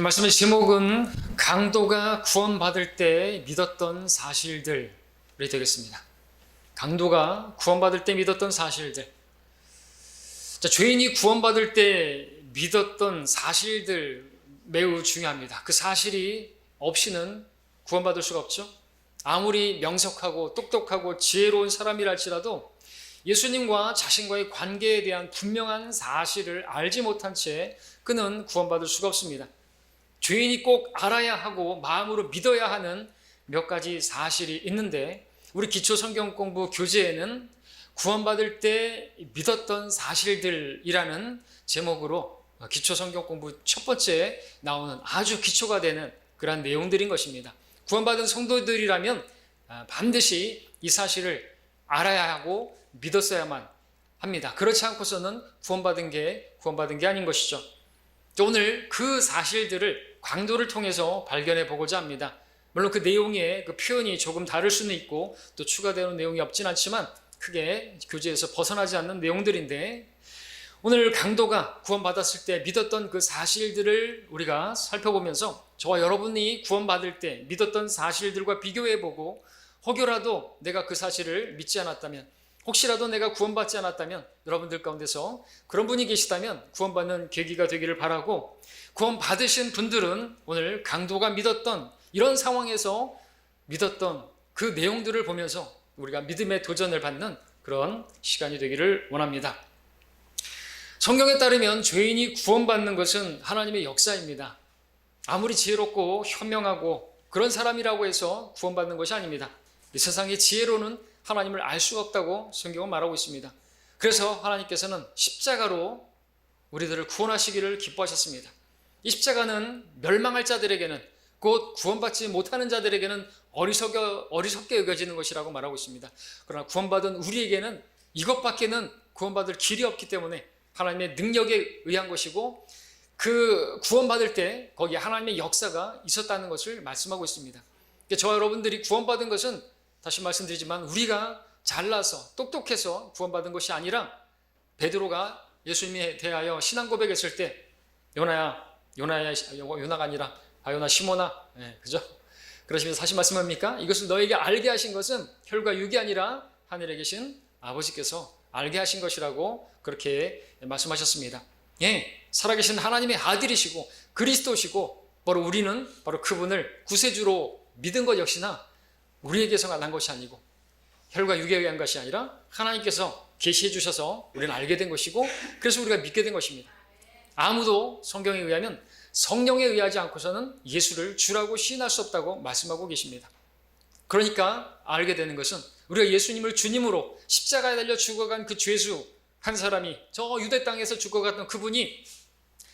말씀의 제목은 강도가 구원받을 때 믿었던 사실들이 되겠습니다. 강도가 구원받을 때 믿었던 사실들. 죄인이 구원받을 때 믿었던 사실들 매우 중요합니다. 그 사실이 없이는 구원받을 수가 없죠. 아무리 명석하고 똑똑하고 지혜로운 사람이라 할지라도 예수님과 자신과의 관계에 대한 분명한 사실을 알지 못한 채 그는 구원받을 수가 없습니다. 죄인이 꼭 알아야 하고 마음으로 믿어야 하는 몇 가지 사실이 있는데, 우리 기초 성경 공부 교재에는 구원받을 때 믿었던 사실들이라는 제목으로 기초 성경 공부 첫 번째 나오는 아주 기초가 되는 그러한 내용들인 것입니다. 구원받은 성도들이라면 반드시 이 사실을 알아야 하고 믿었어야만 합니다. 그렇지 않고서는 구원받은 게 아닌 것이죠. 오늘 그 사실들을 강도를 통해서 발견해 보고자 합니다. 물론 그 내용의 그 표현이 조금 다를 수는 있고 또 추가되는 내용이 없진 않지만 크게 교재에서 벗어나지 않는 내용들인데, 오늘 강도가 구원받았을 때 믿었던 그 사실들을 우리가 살펴보면서 저와 여러분이 구원받을 때 믿었던 사실들과 비교해보고, 혹여라도 내가 그 사실을 믿지 않았다면, 혹시라도 내가 구원받지 않았다면 여러분들 가운데서 그런 분이 계시다면 구원받는 계기가 되기를 바라고, 구원받으신 분들은 오늘 강도가 믿었던 이런 상황에서 믿었던 그 내용들을 보면서 우리가 믿음의 도전을 받는 그런 시간이 되기를 원합니다. 성경에 따르면 죄인이 구원받는 것은 하나님의 역사입니다. 아무리 지혜롭고 현명하고 그런 사람이라고 해서 구원받는 것이 아닙니다. 이 세상의 지혜로는 하나님을 알 수가 없다고 성경은 말하고 있습니다. 그래서 하나님께서는 십자가로 우리들을 구원하시기를 기뻐하셨습니다. 이 십자가는 멸망할 자들에게는, 곧 구원받지 못하는 자들에게는 어리석게 여겨지는 것이라고 말하고 있습니다. 그러나 구원받은 우리에게는 이것밖에는 구원받을 길이 없기 때문에 하나님의 능력에 의한 것이고, 그 구원받을 때 거기에 하나님의 역사가 있었다는 것을 말씀하고 있습니다. 저와 여러분들이 구원받은 것은, 다시 말씀드리지만, 우리가 잘나서 똑똑해서 구원받은 것이 아니라, 베드로가 예수님에 대하여 신앙 고백했을 때 요나가 아니라 바요나 시모나, 그죠? 그러시면서 다시 말씀합니까? 이것을 너에게 알게 하신 것은 혈과 육이 아니라 하늘에 계신 아버지께서 알게 하신 것이라고 그렇게 말씀하셨습니다. 살아계신 하나님의 아들이시고 그리스도시고, 우리는 바로 그분을 구세주로 믿은 것 역시나 우리에게서 난 것이 아니고 혈과 육에 의한 것이 아니라 하나님께서 계시해 주셔서 우리는 알게 된 것이고, 그래서 우리가 믿게 된 것입니다. 아무도 성경에 의하면 성령에 의하지 않고서는 예수를 주라고 시인할 수 없다고 말씀하고 계십니다. 그러니까 알게 되는 것은, 우리가 예수님을 주님으로 십자가에 달려 죽어간 그 죄수 한 사람이, 저 유대 땅에서 죽어갔던 그분이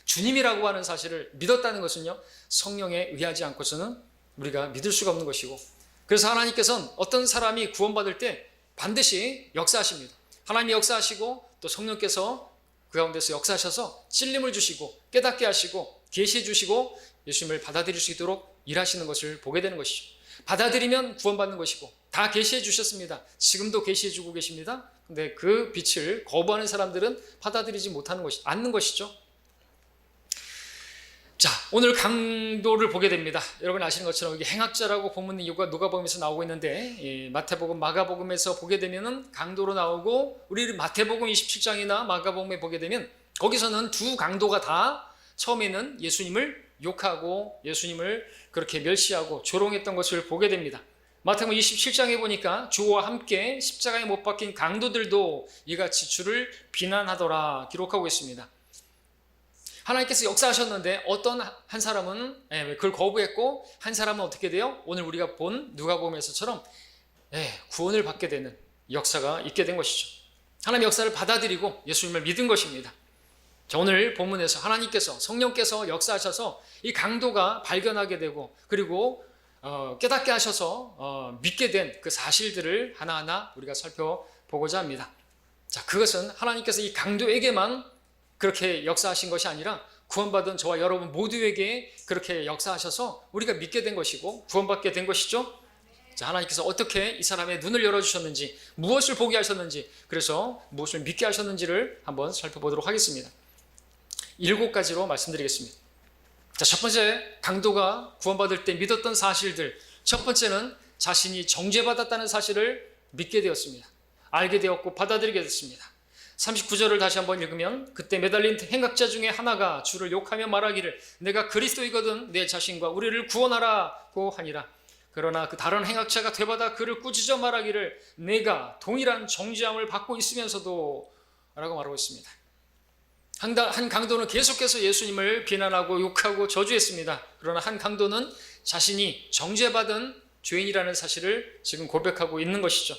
주님이라고 하는 사실을 믿었다는 것은요, 성령에 의하지 않고서는 우리가 믿을 수가 없는 것이고, 그래서 하나님께서는 어떤 사람이 구원받을 때 반드시 역사하십니다. 하나님이 역사하시고 또 성령께서 그 가운데서 역사하셔서 찔림을 주시고 깨닫게 하시고 계시해 주시고 예수님을 받아들일 수 있도록 일하시는 것을 보게 되는 것이죠. 받아들이면 구원받는 것이고, 다 계시해 주셨습니다. 지금도 계시해 주고 계십니다. 근데 그 빛을 거부하는 사람들은 받아들이지 못하는 것이, 않는 것이죠. 자, 오늘 강도를 보게 됩니다. 여러분 아시는 것처럼 이게 행악자라고 본문 이유가 누가복음에서 나오고 있는데, 마태복음, 마가복음에서 보게 되면은 강도로 나오고, 우리 마태복음 27장이나 마가복음에 보게 되면 거기서는 두 강도가 다 처음에는 예수님을 욕하고 예수님을 그렇게 멸시하고 조롱했던 것을 보게 됩니다. 마태복음 27장에 보니까 주와 함께 십자가에 못 박힌 강도들도 이같이 주를 비난하더라 기록하고 있습니다. 하나님께서 역사하셨는데 어떤 한 사람은 그걸 거부했고, 한 사람은 어떻게 돼요? 오늘 우리가 본 누가복음에서처럼 구원을 받게 되는 역사가 있게 된 것이죠. 하나님의 역사를 받아들이고 예수님을 믿은 것입니다. 자, 오늘 본문에서 하나님께서, 성령께서 역사하셔서 이 강도가 발견하게 되고, 그리고 깨닫게 하셔서 믿게 된 그 사실들을 하나하나 우리가 살펴보고자 합니다. 자, 그것은 하나님께서 이 강도에게만 그렇게 역사하신 것이 아니라 구원받은 저와 여러분 모두에게 그렇게 역사하셔서 우리가 믿게 된 것이고 구원받게 된 것이죠. 자, 하나님께서 어떻게 이 사람의 눈을 열어주셨는지, 무엇을 보게 하셨는지, 그래서 무엇을 믿게 하셨는지를 한번 살펴보도록 하겠습니다. 7가지로 말씀드리겠습니다. 자, 첫 번째, 강도가 구원받을 때 믿었던 사실들. 첫 번째는 자신이 정죄받았다는 사실을 믿게 되었습니다. 알게 되었고 받아들이게 됐습니다. 39절을 다시 한번 읽으면, 그때 매달린 행악자 중에 하나가 주를 욕하며 말하기를 내가 그리스도이거든 내 자신과 우리를 구원하라고 하니라. 그러나 그 다른 행악자가 되받아 그를 꾸짖어 말하기를 내가 동일한 정죄함을 받고 있으면서도 라고 말하고 있습니다. 한 강도는 계속해서 예수님을 비난하고 욕하고 저주했습니다. 그러나 한 강도는 자신이 정죄받은 죄인이라는 사실을 지금 고백하고 있는 것이죠.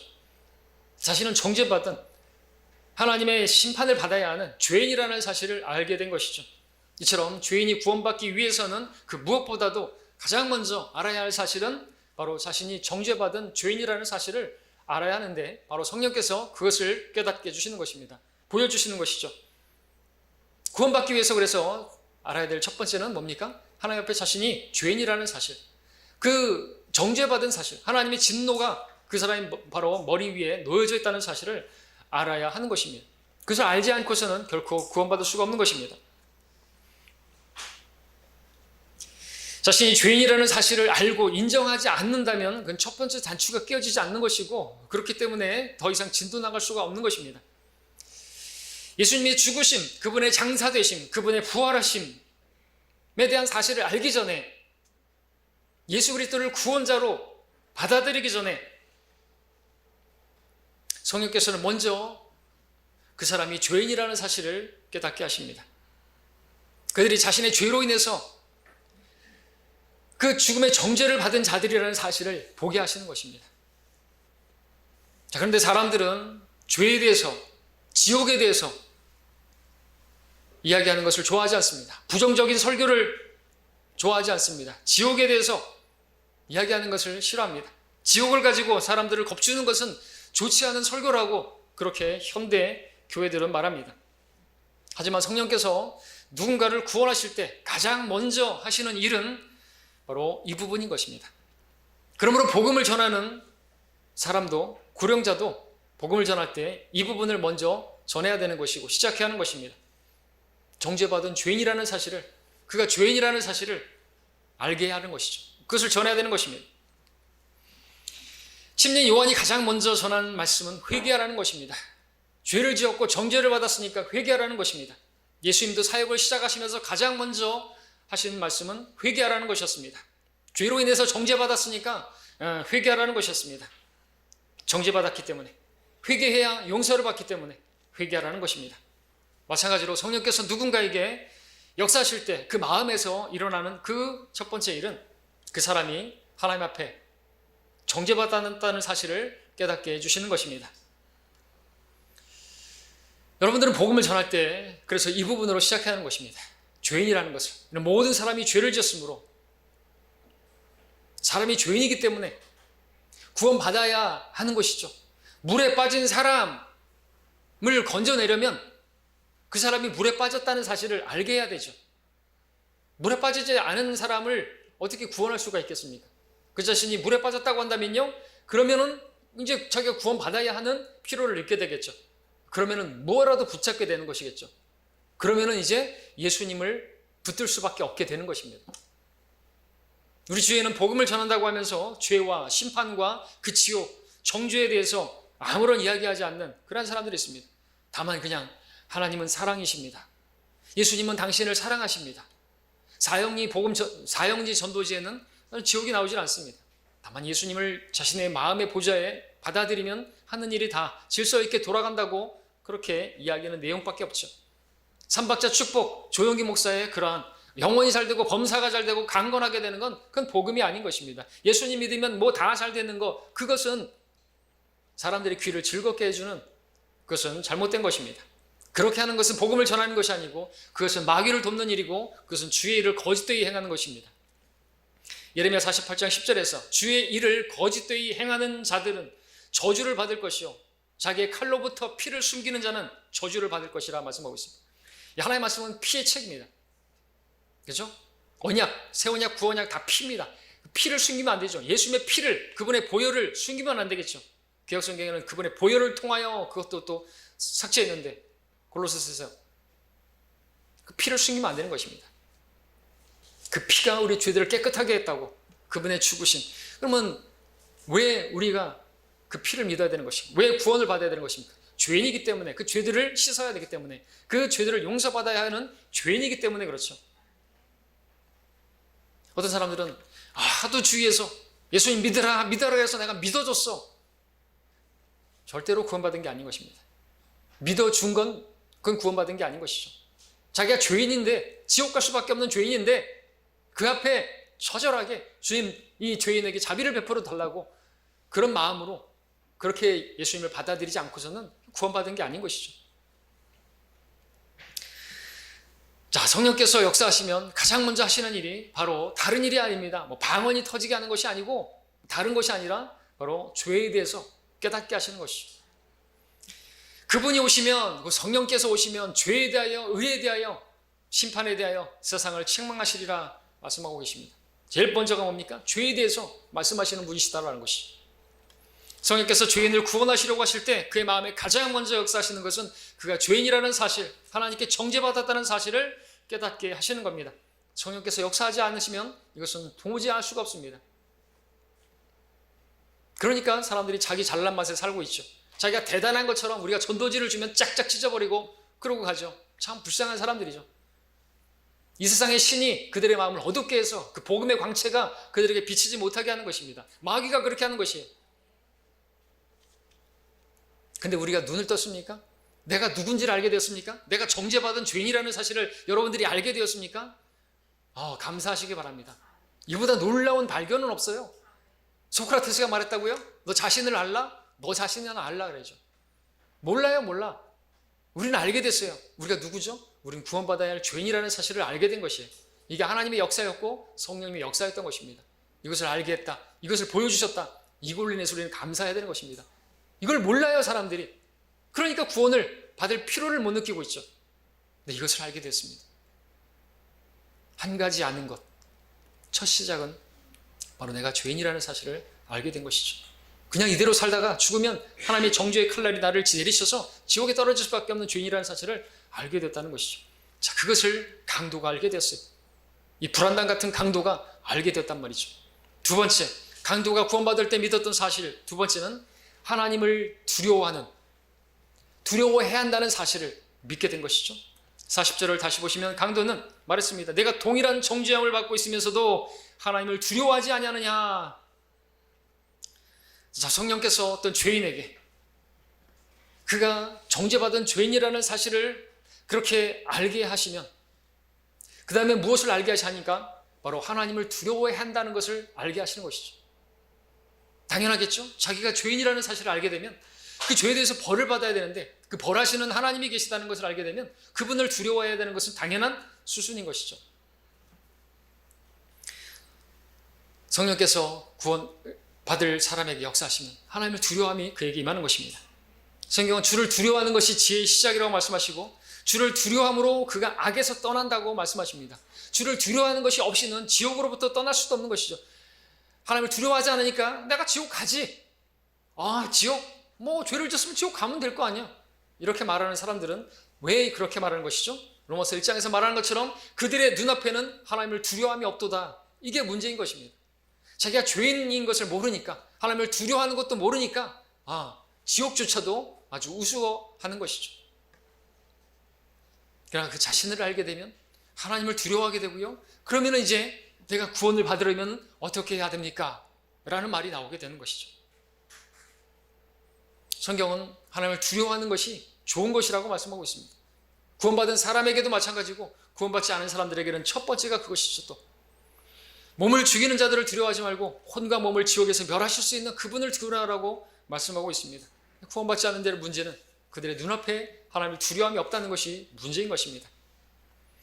자신은 정죄받은 하나님의 심판을 받아야 하는 죄인이라는 사실을 알게 된 것이죠. 이처럼 죄인이 구원받기 위해서는 그 무엇보다도 가장 먼저 알아야 할 사실은 바로 자신이 정죄받은 죄인이라는 사실을 알아야 하는데, 바로 성령께서 그것을 깨닫게 해주시는 것입니다. 보여주시는 것이죠. 구원받기 위해서 그래서 알아야 될 첫 번째는 뭡니까? 하나님 앞에 자신이 죄인이라는 사실, 그 정죄받은 사실, 하나님의 진노가 그 사람이 바로 머리 위에 놓여져 있다는 사실을 알아야 하는 것입니다. 그것을 알지 않고서는 결코 구원받을 수가 없는 것입니다. 자신이 죄인이라는 사실을 알고 인정하지 않는다면 그건 첫 번째 단추가 끼어지지 않는 것이고, 그렇기 때문에 더 이상 진도 나갈 수가 없는 것입니다. 예수님의 죽으심, 그분의 장사되심, 그분의 부활하심에 대한 사실을 알기 전에, 예수 그리스도를 구원자로 받아들이기 전에 성령께서는 먼저 그 사람이 죄인이라는 사실을 깨닫게 하십니다. 그들이 자신의 죄로 인해서 그 죽음의 정죄를 받은 자들이라는 사실을 보게 하시는 것입니다. 자, 그런데 사람들은 죄에 대해서, 지옥에 대해서 이야기하는 것을 좋아하지 않습니다. 부정적인 설교를 좋아하지 않습니다. 지옥에 대해서 이야기하는 것을 싫어합니다. 지옥을 가지고 사람들을 겁주는 것은 좋지 않은 설교라고 그렇게 현대 교회들은 말합니다. 하지만 성령께서 누군가를 구원하실 때 가장 먼저 하시는 일은 바로 이 부분인 것입니다. 그러므로 복음을 전하는 사람도, 구령자도 복음을 전할 때 이 부분을 먼저 전해야 되는 것이고 시작해야 하는 것입니다. 정죄받은 죄인이라는 사실을, 그가 죄인이라는 사실을 알게 해야 하는 것이죠. 그것을 전해야 되는 것입니다. 침례 요한이 가장 먼저 전한 말씀은 회개하라는 것입니다. 죄를 지었고 정죄를 받았으니까 회개하라는 것입니다. 예수님도 사역을 시작하시면서 가장 먼저 하신 말씀은 회개하라는 것이었습니다. 죄로 인해서 정죄받았으니까 회개하라는 것이었습니다. 정죄받았기 때문에, 회개해야 용서를 받기 때문에 회개하라는 것입니다. 마찬가지로 성령께서 누군가에게 역사하실 때 그 마음에서 일어나는 그 첫 번째 일은 그 사람이 하나님 앞에 정죄받았다는 사실을 깨닫게 해주시는 것입니다. 여러분들은 복음을 전할 때 그래서 이 부분으로 시작해야 하는 것입니다. 죄인이라는 것을, 모든 사람이 죄를 지었으므로 사람이 죄인이기 때문에 구원받아야 하는 것이죠. 물에 빠진 사람을 건져내려면 그 사람이 물에 빠졌다는 사실을 알게 해야 되죠. 물에 빠지지 않은 사람을 어떻게 구원할 수가 있겠습니까? 그 자신이 물에 빠졌다고 한다면요, 그러면은 이제 자기가 구원받아야 하는 필요를 느끼게 되겠죠. 그러면은 뭐라도 붙잡게 되는 것이겠죠. 그러면은 이제 예수님을 붙들 수밖에 없게 되는 것입니다. 우리 주위에는 복음을 전한다고 하면서 죄와 심판과 그 지옥, 정죄에 대해서 아무런 이야기하지 않는 그런 사람들이 있습니다. 다만 그냥 하나님은 사랑이십니다. 예수님은 당신을 사랑하십니다. 사형리 전도지에는 지옥이 나오질 않습니다. 다만 예수님을 자신의 마음의 보좌에 받아들이면 하는 일이 다 질서 있게 돌아간다고 그렇게 이야기하는 내용밖에 없죠. 삼박자 축복, 조영기 목사의 그러한 영혼이 잘 되고 범사가 잘 되고 강건하게 되는 건 그건 복음이 아닌 것입니다. 예수님 믿으면 뭐 다 잘 되는 거, 그것은 사람들의 귀를 즐겁게 해주는, 그것은 잘못된 것입니다. 그렇게 하는 것은 복음을 전하는 것이 아니고 그것은 마귀를 돕는 일이고 그것은 주의 일을 거짓되이 행하는 것입니다. 예레미야 48장 10절에서 주의 일을 거짓되이 행하는 자들은 저주를 받을 것이요 자기의 칼로부터 피를 숨기는 자는 저주를 받을 것이라 말씀하고 있습니다. 하나님의 말씀은 피의 책입니다. 그렇죠? 언약, 새 언약, 구언약 다 피입니다. 피를 숨기면 안 되죠. 예수님의 피를, 그분의 보혈을 숨기면 안 되겠죠. 개혁성경에는 그분의 보혈을 통하여 그것도 또 삭제했는데 골로새서에서 그 피를 숨기면 안 되는 것입니다. 그 피가 우리 죄들을 깨끗하게 했다고, 그분의 죽으심. 그러면 왜 우리가 그 피를 믿어야 되는 것입니까? 왜 구원을 받아야 되는 것입니까? 죄인이기 때문에, 그 죄들을 씻어야 되기 때문에, 그 죄들을 용서받아야 하는 죄인이기 때문에 그렇죠. 어떤 사람들은 하도 주위에서 예수님 믿으라 믿으라 해서 내가 믿어줬어. 절대로 구원받은 게 아닌 것입니다. 믿어준 건 그건 구원받은 게 아닌 것이죠. 자기가 죄인인데, 지옥 갈 수밖에 없는 죄인인데 그 앞에 처절하게 주님 이 죄인에게 자비를 베풀어 달라고 그런 마음으로 그렇게 예수님을 받아들이지 않고서는 구원받은 게 아닌 것이죠. 자, 성령께서 역사하시면 가장 먼저 하시는 일이 바로 다른 일이 아닙니다. 방언이 터지게 하는 것이 아니고 다른 것이 아니라 바로 죄에 대해서 깨닫게 하시는 것이죠. 그분이 오시면, 성령께서 오시면 죄에 대하여, 의에 대하여, 심판에 대하여 세상을 책망하시리라 말씀하고 계십니다. 제일 먼저가 뭡니까? 죄에 대해서 말씀하시는 분이시다라는 것이. 성령께서 죄인을 구원하시려고 하실 때 그의 마음에 가장 먼저 역사하시는 것은 그가 죄인이라는 사실, 하나님께 정죄받았다는 사실을 깨닫게 하시는 겁니다. 성령께서 역사하지 않으시면 이것은 도무지 알 수가 없습니다. 그러니까 사람들이 자기 잘난 맛에 살고 있죠. 자기가 대단한 것처럼 우리가 전도지를 주면 짝짝 찢어버리고 그러고 가죠. 참 불쌍한 사람들이죠. 이 세상의 신이 그들의 마음을 어둡게 해서 그 복음의 광채가 그들에게 비치지 못하게 하는 것입니다. 마귀가 그렇게 하는 것이에요. 근데 우리가 눈을 떴습니까? 내가 누군지를 알게 되었습니까? 내가 정죄받은 죄인이라는 사실을 여러분들이 알게 되었습니까? 감사하시기 바랍니다. 이보다 놀라운 발견은 없어요. 소크라테스가 말했다고요? 너 자신을 알라? 너 자신을 알라 그러죠. 몰라요, 몰라. 우리는 알게 됐어요. 우리가 누구죠? 우리는 구원받아야 할 죄인이라는 사실을 알게 된 것이에요. 이게 하나님의 역사였고 성령님의 역사였던 것입니다. 이것을 알게 했다. 이것을 보여주셨다. 이걸로 인해서 우리는 감사해야 되는 것입니다. 이걸 몰라요, 사람들이. 그러니까 구원을 받을 필요를 못 느끼고 있죠. 근데 이것을 알게 됐습니다. 한 가지 아는 것. 첫 시작은 바로 내가 죄인이라는 사실을 알게 된 것이죠. 그냥 이대로 살다가 죽으면 하나님의 정죄의 칼날이 나를 내리셔서 지옥에 떨어질 수밖에 없는 죄인이라는 사실을 알게 됐다는 것이죠. 자, 그것을 강도가 알게 됐어요. 이 불안당 같은 강도가 알게 됐단 말이죠. 두 번째, 강도가 구원받을 때 믿었던 사실. 두 번째는 하나님을 두려워해야 한다는 사실을 믿게 된 것이죠. 40절을 다시 보시면 강도는 말했습니다. 내가 동일한 정죄함을 받고 있으면서도 하나님을 두려워하지 아니하느냐. 자, 성령께서 어떤 죄인에게 그가 정죄받은 죄인이라는 사실을 그렇게 알게 하시면 그 다음에 무엇을 알게 하시니까 바로 하나님을 두려워해야 한다는 것을 알게 하시는 것이죠. 당연하겠죠. 자기가 죄인이라는 사실을 알게 되면 그 죄에 대해서 벌을 받아야 되는데 그 벌하시는 하나님이 계시다는 것을 알게 되면 그분을 두려워해야 되는 것은 당연한 수순인 것이죠. 성령께서 구원받을 사람에게 역사하시면 하나님을 두려워함이 그에게 임하는 것입니다. 성경은 주를 두려워하는 것이 지혜의 시작이라고 말씀하시고 주를 두려워함으로 그가 악에서 떠난다고 말씀하십니다. 주를 두려워하는 것이 없이는 지옥으로부터 떠날 수도 없는 것이죠. 하나님을 두려워하지 않으니까 내가 지옥 가지. 지옥? 죄를 졌으면 지옥 가면 될 거 아니야. 이렇게 말하는 사람들은 왜 그렇게 말하는 것이죠? 로마서 1장에서 말하는 것처럼 그들의 눈앞에는 하나님을 두려워함이 없도다. 이게 문제인 것입니다. 자기가 죄인인 것을 모르니까, 하나님을 두려워하는 것도 모르니까 지옥조차도 아주 우스워하는 것이죠. 그러나 그 자신을 알게 되면 하나님을 두려워하게 되고요. 그러면 이제 내가 구원을 받으려면 어떻게 해야 됩니까? 라는 말이 나오게 되는 것이죠. 성경은 하나님을 두려워하는 것이 좋은 것이라고 말씀하고 있습니다. 구원받은 사람에게도 마찬가지고 구원받지 않은 사람들에게는 첫 번째가 그것이죠. 또 몸을 죽이는 자들을 두려워하지 말고 혼과 몸을 지옥에서 멸하실 수 있는 그분을 두려워하라고 말씀하고 있습니다. 구원받지 않은 데의 문제는 그들의 눈앞에 하나님을 두려움이 없다는 것이 문제인 것입니다.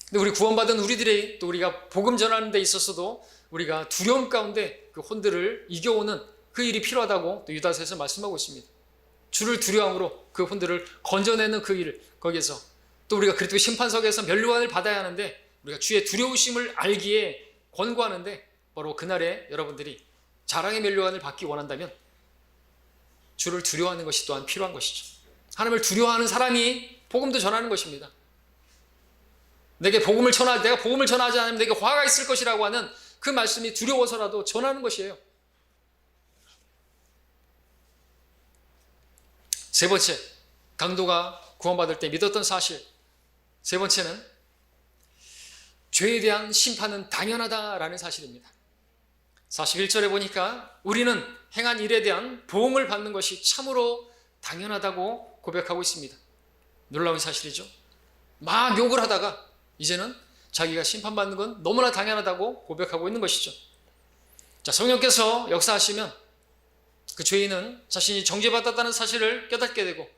근데 우리 구원받은 우리들의 또 우리가 복음 전하는 데 있어서도 우리가 두려움 가운데 그 혼들을 이겨오는 그 일이 필요하다고 또 유다서에서 말씀하고 있습니다. 주를 두려움으로 그 혼들을 건져내는 그 일을 거기에서 또 우리가 그리스도 심판석에서 면류관을 받아야 하는데 우리가 주의 두려우심을 알기에 권고하는데 바로 그날에 여러분들이 자랑의 면류관을 받기 원한다면 주를 두려워하는 것이 또한 필요한 것이죠. 하나님을 두려워하는 사람이 복음도 전하는 것입니다. 내가 복음을 전하지 않으면 내게 화가 있을 것이라고 하는 그 말씀이 두려워서라도 전하는 것이에요. 세 번째, 강도가 구원받을 때 믿었던 사실. 세 번째는 죄에 대한 심판은 당연하다라는 사실입니다. 41절에 보니까 우리는 행한 일에 대한 보응을 받는 것이 참으로 당연하다고 고백하고 있습니다. 놀라운 사실이죠. 막 욕을 하다가 이제는 자기가 심판받는 건 너무나 당연하다고 고백하고 있는 것이죠. 자, 성령께서 역사하시면 그 죄인은 자신이 정죄받았다는 사실을 깨닫게 되고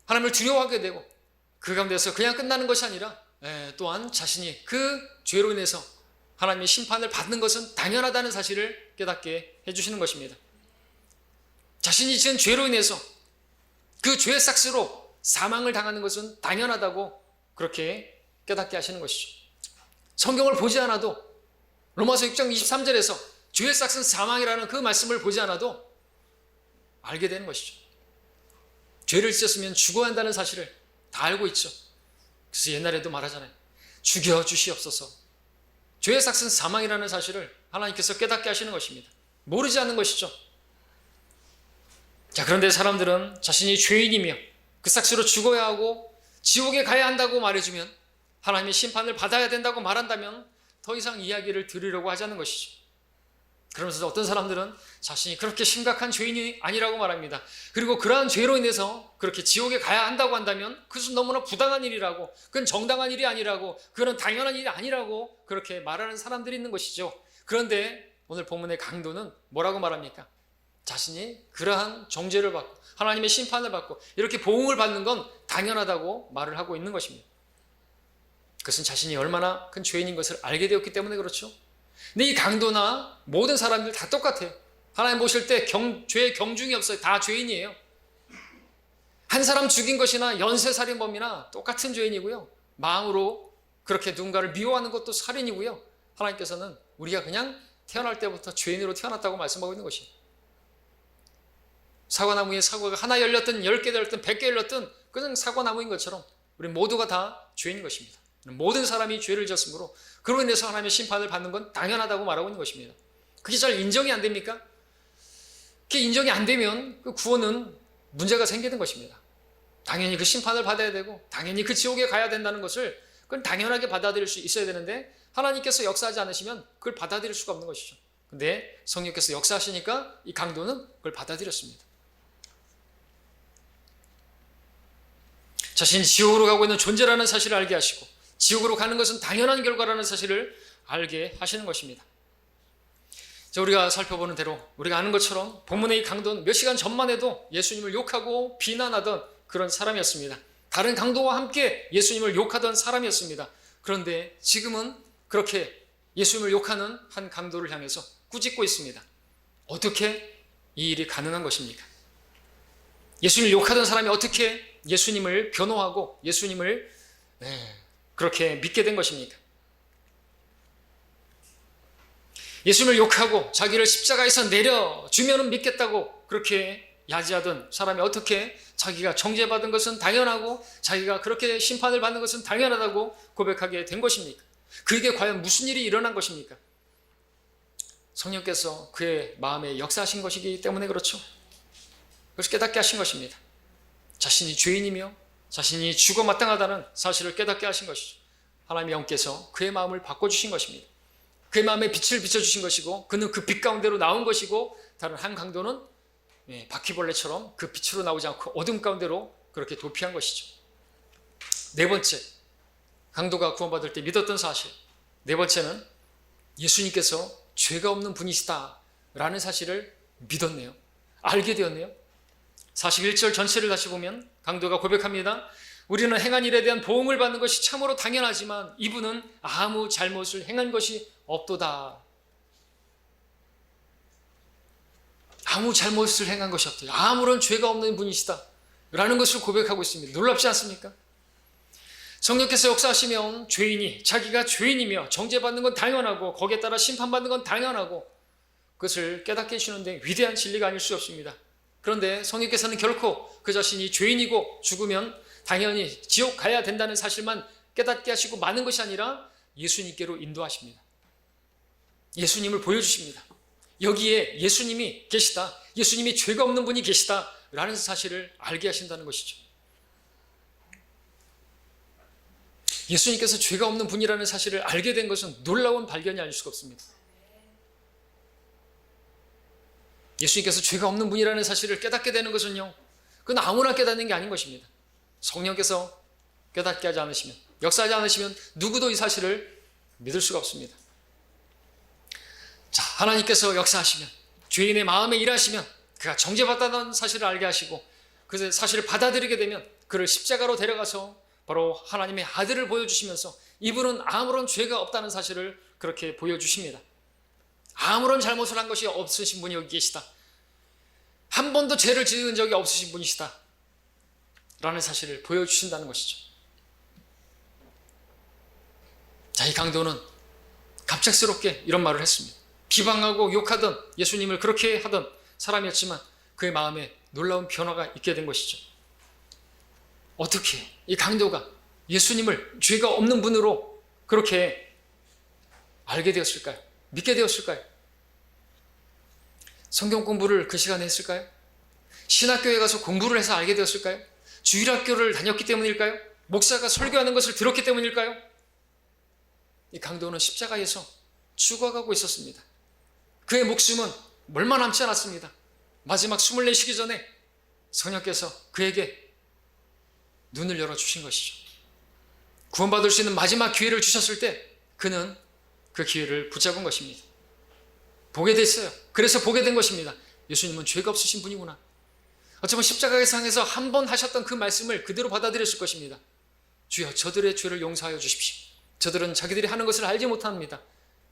하나님을 두려워하게 되고 그 가운데서 그냥 끝나는 것이 아니라 또한 자신이 그 죄로 인해서 하나님의 심판을 받는 것은 당연하다는 사실을 깨닫게 해주시는 것입니다. 자신이 지은 죄로 인해서 그 죄의 삭스로 사망을 당하는 것은 당연하다고 그렇게 깨닫게 하시는 것이죠. 성경을 보지 않아도 로마서 6장 23절에서 죄의 삭스는 사망이라는 그 말씀을 보지 않아도 알게 되는 것이죠. 죄를 지었으면 죽어야 한다는 사실을 다 알고 있죠. 그래서 옛날에도 말하잖아요. 죽여주시옵소서. 죄의 삭스는 사망이라는 사실을 하나님께서 깨닫게 하시는 것입니다. 모르지 않는 것이죠. 자, 그런데 사람들은 자신이 죄인이며 그 삭스로 죽어야 하고 지옥에 가야 한다고 말해주면, 하나님의 심판을 받아야 된다고 말한다면 더 이상 이야기를 들으려고 하지 않는 것이죠. 그러면서 어떤 사람들은 자신이 그렇게 심각한 죄인이 아니라고 말합니다. 그리고 그러한 죄로 인해서 그렇게 지옥에 가야 한다고 한다면 그것은 너무나 부당한 일이라고, 그건 정당한 일이 아니라고, 그건 당연한 일이 아니라고 그렇게 말하는 사람들이 있는 것이죠. 그런데 오늘 본문의 강도는 뭐라고 말합니까? 자신이 그러한 정죄를 받고 하나님의 심판을 받고 이렇게 보응을 받는 건 당연하다고 말을 하고 있는 것입니다. 그것은 자신이 얼마나 큰 죄인인 것을 알게 되었기 때문에 그렇죠. 근데 이 강도나 모든 사람들 다 똑같아요. 하나님 보실 때 죄의 경중이 없어요. 다 죄인이에요. 한 사람 죽인 것이나 연쇄살인범이나 똑같은 죄인이고요. 마음으로 그렇게 누군가를 미워하는 것도 살인이고요. 하나님께서는 우리가 그냥 태어날 때부터 죄인으로 태어났다고 말씀하고 있는 것이에요. 사과나무에 사과가 하나 열렸든 10개 열렸든 100개 열렸든 그냥 사과나무인 것처럼 우리 모두가 다 죄인 것입니다. 모든 사람이 죄를 지었으므로 그로 인해서 하나님의 심판을 받는 건 당연하다고 말하고 있는 것입니다. 그게 잘 인정이 안 됩니까? 그게 인정이 안 되면 그 구원은 문제가 생기는 것입니다. 당연히 그 심판을 받아야 되고 당연히 그 지옥에 가야 된다는 것을 그건 당연하게 받아들일 수 있어야 되는데 하나님께서 역사하지 않으시면 그걸 받아들일 수가 없는 것이죠. 근데 성령께서 역사하시니까 이 강도는 그걸 받아들였습니다. 자신이 지옥으로 가고 있는 존재라는 사실을 알게 하시고 지옥으로 가는 것은 당연한 결과라는 사실을 알게 하시는 것입니다. 자, 우리가 살펴보는 대로 우리가 아는 것처럼 본문의 이 강도는 몇 시간 전만 해도 예수님을 욕하고 비난하던 그런 사람이었습니다. 다른 강도와 함께 예수님을 욕하던 사람이었습니다. 그런데 지금은 그렇게 예수님을 욕하는 한 강도를 향해서 꾸짖고 있습니다. 어떻게 이 일이 가능한 것입니까? 예수님을 욕하던 사람이 어떻게 예수님을 변호하고 예수님을 그렇게 믿게 된 것입니까? 예수님을 욕하고 자기를 십자가에서 내려주면 믿겠다고 그렇게 야지하던 사람이 어떻게 자기가 정죄받은 것은 당연하고 자기가 그렇게 심판을 받는 것은 당연하다고 고백하게 된 것입니까? 그에게 과연 무슨 일이 일어난 것입니까? 성령께서 그의 마음에 역사하신 것이기 때문에 그렇죠. 그것을 깨닫게 하신 것입니다. 자신이 죄인이며 자신이 죽어 마땅하다는 사실을 깨닫게 하신 것이죠. 하나님의 영께서 그의 마음을 바꿔주신 것입니다. 그의 마음에 빛을 비춰주신 것이고 그는 그 빛 가운데로 나온 것이고 다른 한 강도는 바퀴벌레처럼 그 빛으로 나오지 않고 어둠 가운데로 그렇게 도피한 것이죠. 네 번째, 강도가 구원받을 때 믿었던 사실. 네 번째는 예수님께서 죄가 없는 분이시다 라는 사실을 믿었네요. 알게 되었네요. 41절 전체를 다시 보면 강도가 고백합니다. 우리는 행한 일에 대한 보응을 받는 것이 참으로 당연하지만 이분은 아무 잘못을 행한 것이 없도다. 아무 잘못을 행한 것이 없다. 아무런 죄가 없는 분이시다 라는 것을 고백하고 있습니다. 놀랍지 않습니까? 성령께서 역사하시면 죄인이 자기가 죄인이며 정죄받는 건 당연하고 거기에 따라 심판받는 건 당연하고 그것을 깨닫게 해주시는데 위대한 진리가 아닐 수 없습니다. 그런데 성령께서는 결코 그 자신이 죄인이고 죽으면 당연히 지옥 가야 된다는 사실만 깨닫게 하시고 마는 것이 아니라 예수님께로 인도하십니다. 예수님을 보여주십니다. 여기에 예수님이 계시다. 예수님이 죄가 없는 분이 계시다. 라는 사실을 알게 하신다는 것이죠. 예수님께서 죄가 없는 분이라는 사실을 알게 된 것은 놀라운 발견이 아닐 수가 없습니다. 예수님께서 죄가 없는 분이라는 사실을 깨닫게 되는 것은요, 그건 아무나 깨닫는 게 아닌 것입니다. 성령께서 깨닫게 하지 않으시면, 역사하지 않으시면 누구도 이 사실을 믿을 수가 없습니다. 자, 하나님께서 역사하시면, 죄인의 마음에 일하시면 그가 정죄받다는 사실을 알게 하시고 그 사실을 받아들이게 되면 그를 십자가로 데려가서 바로 하나님의 아들을 보여주시면서 이분은 아무런 죄가 없다는 사실을 그렇게 보여주십니다. 아무런 잘못을 한 것이 없으신 분이 여기 계시다. 한 번도 죄를 지은 적이 없으신 분이시다. 라는 사실을 보여주신다는 것이죠. 자, 이 강도는 갑작스럽게 이런 말을 했습니다. 비방하고 욕하던 예수님을 그렇게 하던 사람이었지만 그의 마음에 놀라운 변화가 있게 된 것이죠. 어떻게 이 강도가 예수님을 죄가 없는 분으로 그렇게 알게 되었을까요? 믿게 되었을까요? 성경 공부를 그 시간에 했을까요? 신학교에 가서 공부를 해서 알게 되었을까요? 주일학교를 다녔기 때문일까요? 목사가 설교하는 것을 들었기 때문일까요? 이 강도는 십자가에서 죽어가고 있었습니다. 그의 목숨은 얼마 남지 않았습니다. 마지막 숨을 내쉬기 전에 성령께서 그에게 눈을 열어주신 것이죠. 구원받을 수 있는 마지막 기회를 주셨을 때 그는 그 기회를 붙잡은 것입니다. 보게 됐어요. 그래서 보게 된 것입니다. 예수님은 죄가 없으신 분이구나. 어쩌면 십자가의 상에서 한 번 하셨던 그 말씀을 그대로 받아들였을 것입니다. 주여, 저들의 죄를 용서하여 주십시오. 저들은 자기들이 하는 것을 알지 못합니다.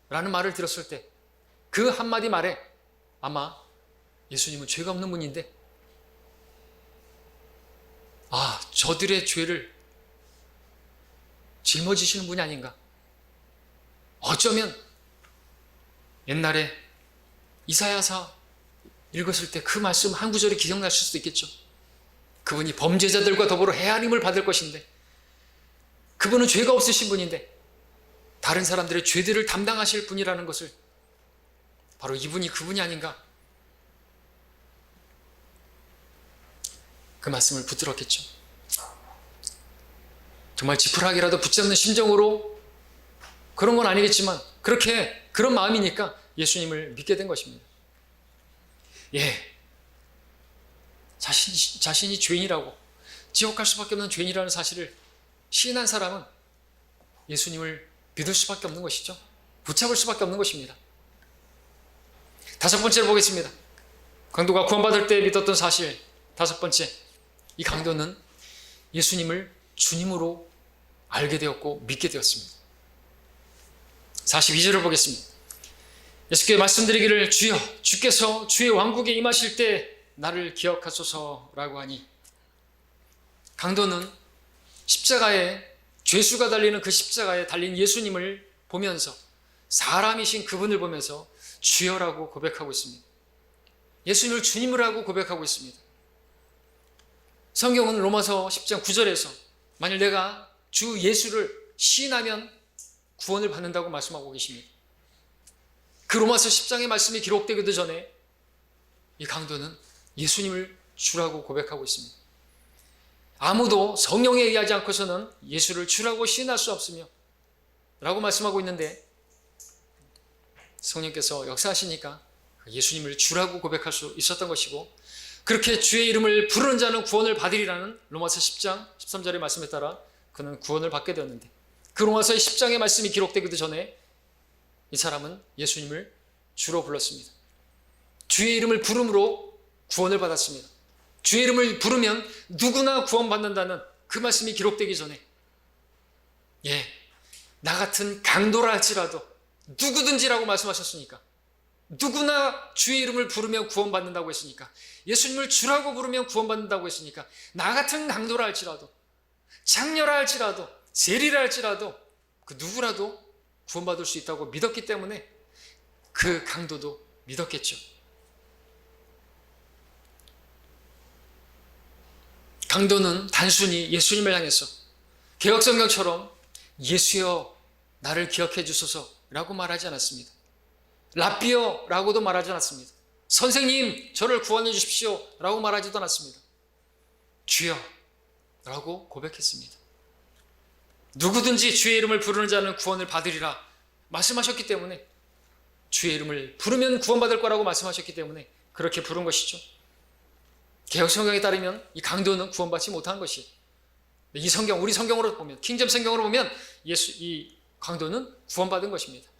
라는 말을 들었을 때 그 한마디 말에 아마 예수님은 죄가 없는 분인데 저들의 죄를 짊어지시는 분이 아닌가. 어쩌면 옛날에 이사야서 읽었을 때 그 말씀 한 구절이 기억나실 수도 있겠죠. 그분이 범죄자들과 더불어 헤아림을 받을 것인데 그분은 죄가 없으신 분인데 다른 사람들의 죄들을 담당하실 분이라는 것을 바로 이분이 그분이 아닌가. 그 말씀을 붙들었겠죠. 정말 지푸라기라도 붙잡는 심정으로 그런 건 아니겠지만 그런 마음이니까 예수님을 믿게 된 것입니다. 자신이 죄인이라고 지옥 갈 수밖에 없는 죄인이라는 사실을 시인한 사람은 예수님을 믿을 수밖에 없는 것이죠. 붙잡을 수밖에 없는 것입니다. 다섯 번째로 보겠습니다. 강도가 구원받을 때 믿었던 사실 다섯 번째, 이 강도는 예수님을 주님으로 알게 되었고 믿게 되었습니다. 42절을 보겠습니다. 예수께서 말씀드리기를 주여 주께서 주의 왕국에 임하실 때 나를 기억하소서라고 하니 강도는 십자가에 죄수가 달리는 그 십자가에 달린 예수님을 보면서 사람이신 그분을 보면서 주여라고 고백하고 있습니다. 예수님을 주님이라고 고백하고 있습니다. 성경은 로마서 10장 9절에서 만일 내가 주 예수를 시인하면 구원을 받는다고 말씀하고 계십니다. 그 로마서 10장의 말씀이 기록되기도 전에 이 강도는 예수님을 주라고 고백하고 있습니다. 아무도 성령에 의하지 않고서는 예수를 주라고 시인할 수 없으며 라고 말씀하고 있는데 성령께서 역사하시니까 예수님을 주라고 고백할 수 있었던 것이고 그렇게 주의 이름을 부르는 자는 구원을 받으리라는 로마서 10장 13절의 말씀에 따라 그는 구원을 받게 되었는데 그 로마서의 10장의 말씀이 기록되기도 전에 이 사람은 예수님을 주로 불렀습니다. 주의 이름을 부름으로 구원을 받았습니다. 주의 이름을 부르면 누구나 구원받는다는 그 말씀이 기록되기 전에 나 같은 강도라 할지라도 누구든지라고 말씀하셨으니까 누구나 주의 이름을 부르면 구원받는다고 했으니까 예수님을 주라고 부르면 구원받는다고 했으니까 나 같은 강도라 할지라도 장녀라 할지라도 세리라 할지라도 그 누구라도 구원받을 수 있다고 믿었기 때문에 그 강도도 믿었겠죠. 강도는 단순히 예수님을 향해서 개혁성경처럼 예수여 나를 기억해 주소서라고 말하지 않았습니다. 랍비여라고도 말하지 않았습니다. 선생님 저를 구원해 주십시오라고 말하지도 않았습니다. 주여라고 고백했습니다. 누구든지 주의 이름을 부르는 자는 구원을 받으리라 말씀하셨기 때문에, 주의 이름을 부르면 구원받을 거라고 말씀하셨기 때문에 그렇게 부른 것이죠. 개혁 성경에 따르면 이 강도는 구원받지 못한 것이, 이 성경, 우리 성경으로 보면, 킹잼 성경으로 보면 이 강도는 구원받은 것입니다.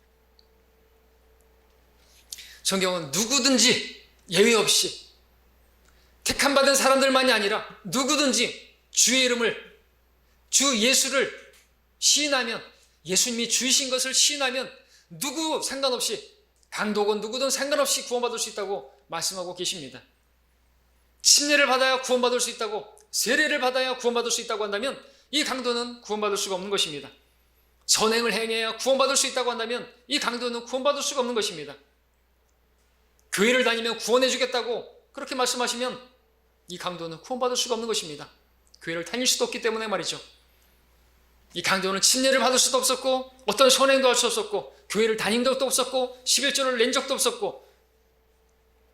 성경은 누구든지 예외 없이 택함 받은 사람들만이 아니라 누구든지 주의 이름을, 주 예수를 시인하면, 예수님이 주이신 것을 시인하면 누구 상관없이, 강도건 누구든 상관없이 구원받을 수 있다고 말씀하고 계십니다. 침례를 받아야 구원받을 수 있다고, 세례를 받아야 구원받을 수 있다고 한다면 이 강도는 구원받을 수가 없는 것입니다. 선행을 행해야 구원받을 수 있다고 한다면 이 강도는 구원받을 수가 없는 것입니다. 교회를 다니면 구원해 주겠다고 그렇게 말씀하시면 이 강도는 구원받을 수가 없는 것입니다. 교회를 다닐 수도 없기 때문에 말이죠. 이 강도는 침례를 받을 수도 없었고, 어떤 선행도 할 수 없었고, 교회를 다닌 적도 없었고, 11조를 낸 적도 없었고,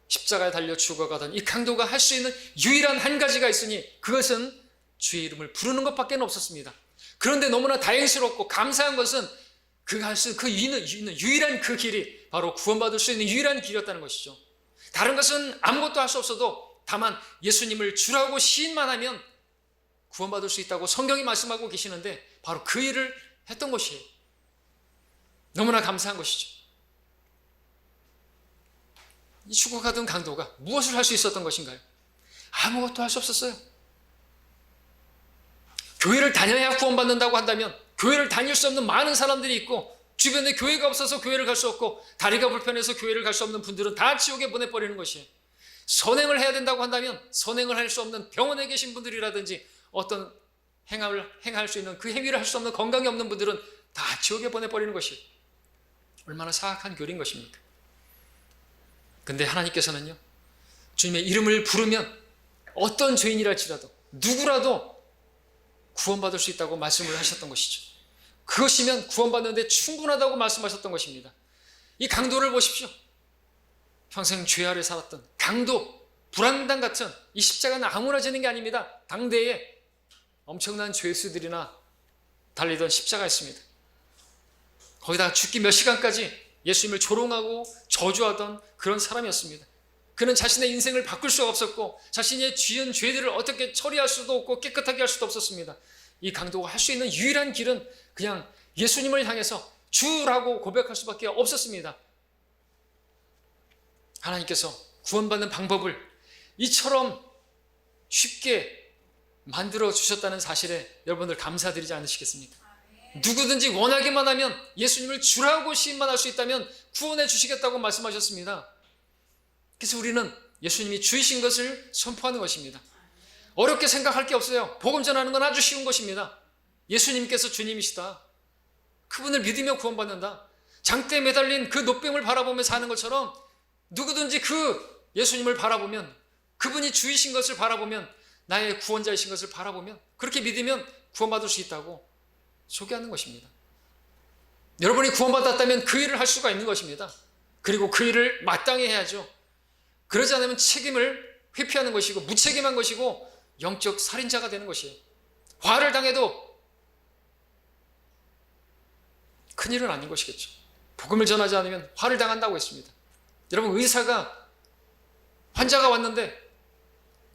십자가에 달려 죽어가던 이 강도가 할 수 있는 유일한 한 가지가 있으니 그것은 주의 이름을 부르는 것밖에 없었습니다. 그런데 너무나 다행스럽고 감사한 것은 그가 할 수 있는 그 유일한 그 길이 바로 구원받을 수 있는 유일한 길이었다는 것이죠. 다른 것은 아무것도 할 수 없어도 다만 예수님을 주라고 시인만 하면 구원받을 수 있다고 성경이 말씀하고 계시는데 바로 그 일을 했던 것이에요. 너무나 감사한 것이죠. 이 죽어가던 강도가 무엇을 할 수 있었던 것인가요? 아무것도 할 수 없었어요. 교회를 다녀야 구원받는다고 한다면 교회를 다닐 수 없는 많은 사람들이 있고, 주변에 교회가 없어서 교회를 갈 수 없고, 다리가 불편해서 교회를 갈 수 없는 분들은 다 지옥에 보내버리는 것이에요. 선행을 해야 된다고 한다면 선행을 할 수 없는 병원에 계신 분들이라든지 어떤 행할 수 있는 그 행위를 할 수 없는 건강이 없는 분들은 다 지옥에 보내버리는 것이에요. 얼마나 사악한 교리인 것입니까? 근데 하나님께서는요, 주님의 이름을 부르면 어떤 죄인이랄지라도 누구라도 구원받을 수 있다고 말씀을 하셨던 것이죠. 그것이면 구원받는데 충분하다고 말씀하셨던 것입니다. 이 강도를 보십시오. 평생 죄 아래 살았던 강도, 불안당 같은 이 십자가는 아무나 지는 게 아닙니다. 당대에 엄청난 죄수들이나 달리던 십자가였습니다. 거기다가 죽기 몇 시간까지 예수님을 조롱하고 저주하던 그런 사람이었습니다. 그는 자신의 인생을 바꿀 수가 없었고, 자신의 지은 죄들을 어떻게 처리할 수도 없고 깨끗하게 할 수도 없었습니다. 이 강도가 할 수 있는 유일한 길은 그냥 예수님을 향해서 주라고 고백할 수밖에 없었습니다. 하나님께서 구원받는 방법을 이처럼 쉽게 만들어 주셨다는 사실에 여러분들 감사드리지 않으시겠습니까? 누구든지 원하기만 하면, 예수님을 주라고 시인만 할 수 있다면 구원해 주시겠다고 말씀하셨습니다. 그래서 우리는 예수님이 주이신 것을 선포하는 것입니다. 어렵게 생각할 게 없어요. 복음 전하는 건 아주 쉬운 것입니다. 예수님께서 주님이시다. 그분을 믿으며 구원받는다. 장대에 매달린 그 노병을 바라보며 사는 것처럼 누구든지 그 예수님을 바라보면, 그분이 주이신 것을 바라보면, 나의 구원자이신 것을 바라보면, 그렇게 믿으면 구원받을 수 있다고 소개하는 것입니다. 여러분이 구원받았다면 그 일을 할 수가 있는 것입니다. 그리고 그 일을 마땅히 해야죠. 그러지 않으면 책임을 회피하는 것이고 무책임한 것이고 영적 살인자가 되는 것이에요. 화를 당해도 큰일은 아닌 것이겠죠. 복음을 전하지 않으면 화를 당한다고 했습니다. 여러분, 의사가 환자가 왔는데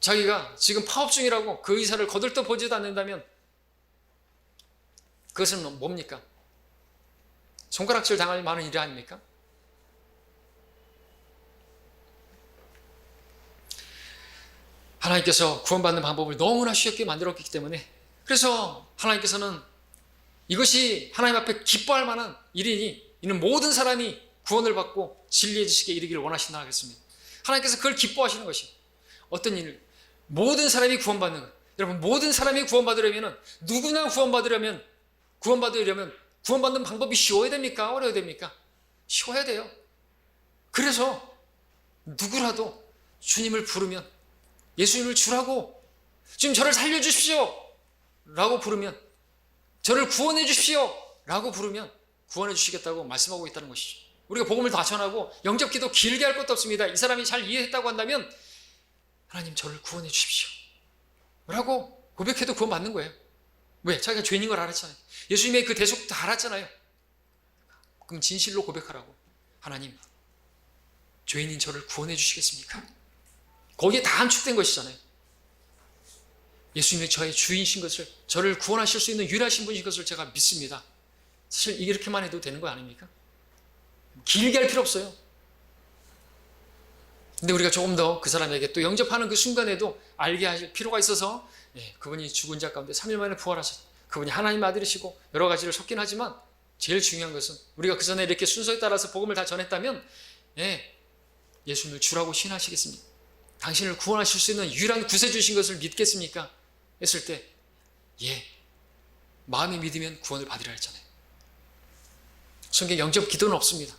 자기가 지금 파업 중이라고 그 의사를 거들떠보지도 않는다면 그것은 뭡니까? 손가락질 당할 만한 일이 아닙니까? 하나님께서 구원받는 방법을 너무나 쉽게 만들었기 때문에, 그래서 하나님께서는 이것이 하나님 앞에 기뻐할 만한 일이니 이는 모든 사람이 구원을 받고 진리의 지식에 이르기를 원하신다 하겠습니다. 하나님께서 그걸 기뻐하시는 것이 어떤 일? 모든 사람이 구원받는 것. 여러분, 모든 사람이 구원받으려면, 누구나 구원받으려면 구원받는 방법이 쉬워야 됩니까? 어려워야 됩니까? 쉬워야 돼요. 그래서 누구라도 주님을 부르면, 예수님을 주라고, 지금 저를 살려주십시오 라고 부르면 저를 구원해 주십시오 라고 부르면 구원해 주시겠다고 말씀하고 있다는 것이죠. 우리가 복음을 다 전하고 영접기도 길게 할 것도 없습니다. 이 사람이 잘 이해했다고 한다면 하나님 저를 구원해 주십시오 라고 고백해도 구원 받는 거예요. 왜? 자기가 죄인인 걸 알았잖아요. 예수님의 그 대속 다 알았잖아요. 그럼 진실로 고백하라고. 하나님, 죄인인 저를 구원해 주시겠습니까? 거기에 다 함축된 것이잖아요. 예수님이 저의 주인이신 것을, 저를 구원하실 수 있는 유일하신 분이신 것을 제가 믿습니다. 사실 이렇게만 해도 되는 거 아닙니까? 길게 할 필요 없어요. 근데 우리가 조금 더 그 사람에게 또 영접하는 그 순간에도 알게 할 필요가 있어서 그분이 죽은 자 가운데 3일 만에 부활하셨, 그분이 하나님의 아들이시고 여러 가지를 섞긴 하지만 제일 중요한 것은 우리가 그 전에 이렇게 순서에 따라서 복음을 다 전했다면 예수님을 주라고 신하시겠습니까? 당신을 구원하실 수 있는 유일한 구세주신 것을 믿겠습니까? 했을 때 마음이 믿으면 구원을 받으리라 했잖아요. 성경 영접 기도는 없습니다.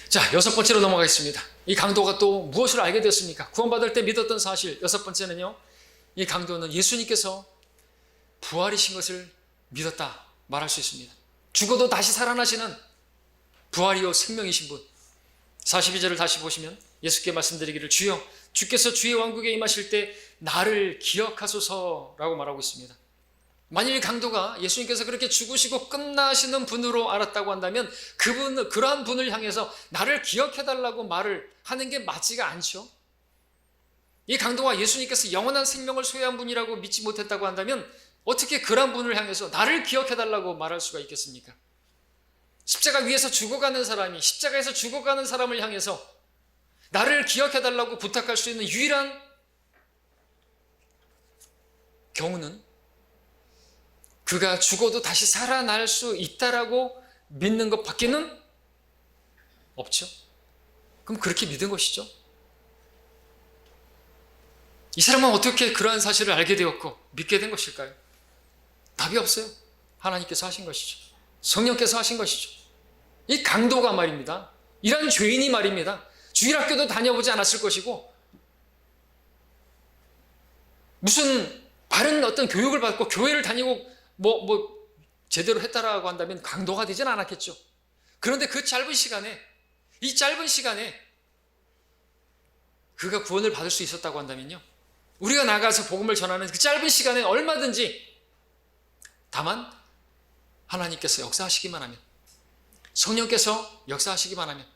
자, 6번째로 넘어가겠습니다. 이 강도가 또 무엇을 알게 되었습니까? 구원받을 때 믿었던 사실. 6번째는요, 이 강도는 예수님께서 부활이신 것을 믿었다 말할 수 있습니다. 죽어도 다시 살아나시는 부활이요 생명이신 분. 42절을 다시 보시면 예수께 말씀드리기를, 주여 주께서 주의 왕국에 임하실 때 나를 기억하소서라고 말하고 있습니다. 만일 강도가 예수님께서 그렇게 죽으시고 끝나시는 분으로 알았다고 한다면 그러한 분을 향해서 나를 기억해달라고 말을 하는 게 맞지가 않죠. 이 강도가 예수님께서 영원한 생명을 소유한 분이라고 믿지 못했다고 한다면 어떻게 그러한 분을 향해서 나를 기억해달라고 말할 수가 있겠습니까? 십자가 위에서 죽어가는 사람이 십자가에서 죽어가는 사람을 향해서 나를 기억해달라고 부탁할 수 있는 유일한 경우는 그가 죽어도 다시 살아날 수 있다라고 믿는 것밖에는 없죠. 그럼 그렇게 믿은 것이죠. 이 사람은 어떻게 그러한 사실을 알게 되었고 믿게 된 것일까요? 답이 없어요. 하나님께서 하신 것이죠. 성령께서 하신 것이죠. 이 강도가 말입니다. 이런 죄인이 말입니다. 주일학교도 다녀보지 않았을 것이고 무슨 바른 어떤 교육을 받고 교회를 다니고 제대로 했다라고 한다면 강도가 되진 않았겠죠. 그런데 그 짧은 시간에, 이 짧은 시간에 그가 구원을 받을 수 있었다고 한다면요, 우리가 나가서 복음을 전하는 그 짧은 시간에 얼마든지, 다만 하나님께서 역사하시기만 하면, 성령께서 역사하시기만 하면